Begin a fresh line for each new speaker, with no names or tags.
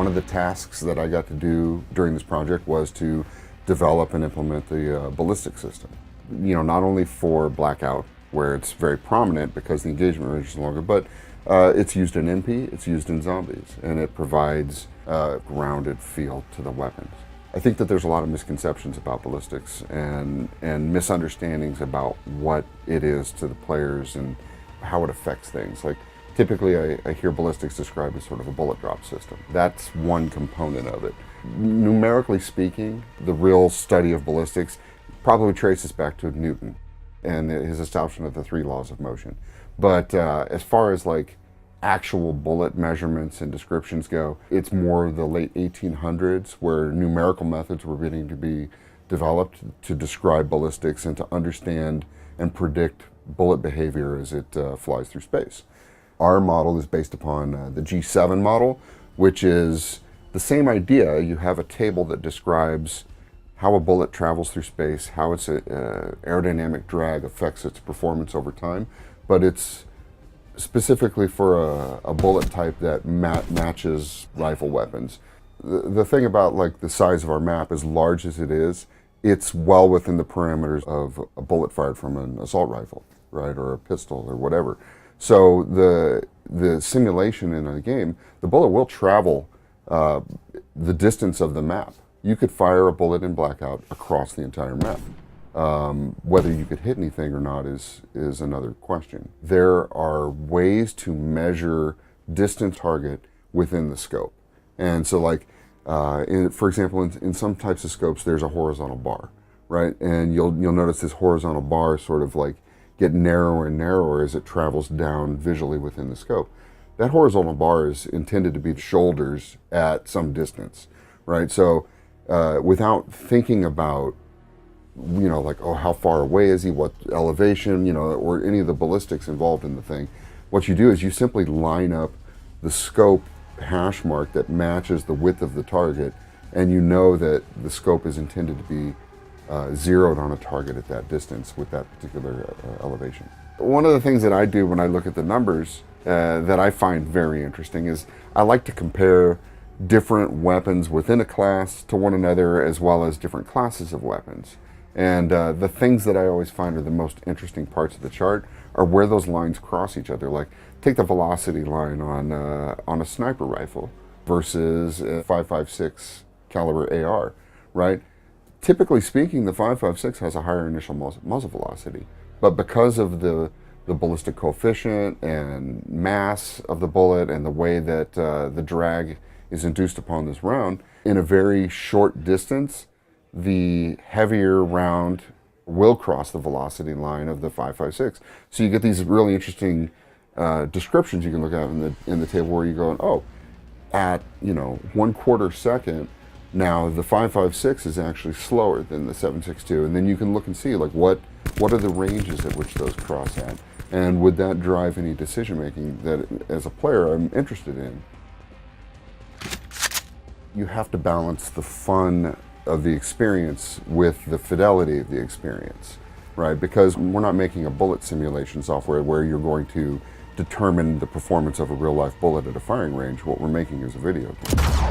one of the tasks that I got to do during this project was to develop and implement the ballistic system. You know, not only for blackout, where it's very prominent because the engagement range is longer, but it's used in NP, it's used in zombies, and it provides a grounded feel to the weapons. I think that there's a lot of misconceptions about ballistics and misunderstandings about what it is to the players and how it affects things. Like, typically I hear ballistics described as sort of a bullet drop system. That's one component of it. Numerically speaking, the real study of ballistics probably traces back to Newton and his establishment of the 3 laws of motion. But as far as like actual bullet measurements and descriptions go, it's more the late 1800s where numerical methods were beginning to be developed to describe ballistics and to understand and predict bullet behavior as it flies through space. Our model is based upon the G7 model, which is the same idea. You have a table that describes how a bullet travels through space, how its aerodynamic drag affects its performance over time, but it's specifically for a bullet type that matches rifle weapons. The thing about like the size of our map, as large as it is, it's well within the parameters of a bullet fired from an assault rifle, right, or a pistol or whatever. So the simulation in a game, the bullet will travel the distance of the map. You could fire a bullet in blackout across the entire map. Whether you could hit anything or not is another question. There are ways to measure distant target within the scope. And so like, for example, in some types of scopes, there's a horizontal bar, right? And you'll notice this horizontal bar sort of like get narrower and narrower as it travels down visually within the scope. That horizontal bar is intended to be the shoulders at some distance, right? So without thinking about, you know, like, oh, how far away is he, what elevation, you know, or any of the ballistics involved in the thing, what you do is you simply line up the scope hash mark that matches the width of the target, and you know that the scope is intended to be zeroed on a target at that distance with that particular elevation. One of the things that I do when I look at the numbers that I find very interesting is I like to compare different weapons within a class to one another, as well as different classes of weapons. And the things that I always find are the most interesting parts of the chart are where those lines cross each other. Like, take the velocity line on a sniper rifle versus a 5.56 caliber AR, right? Typically speaking, the 5.56 has a higher initial muzzle velocity, but because of the ballistic coefficient and mass of the bullet and the way that the drag is induced upon this round, in a very short distance, the heavier round will cross the velocity line of the 5.56. So you get these really interesting descriptions you can look at in the table where you go, oh, at 1/4 second, now the 5.56 is actually slower than the 7.62, and then you can look and see like what are the ranges at which those cross at, and would that drive any decision making that as a player I'm interested in. You have to balance the fun of the experience with the fidelity of the experience, right? Because we're not making a bullet simulation software where you're going to determine the performance of a real life bullet at a firing range. What we're making is a video game.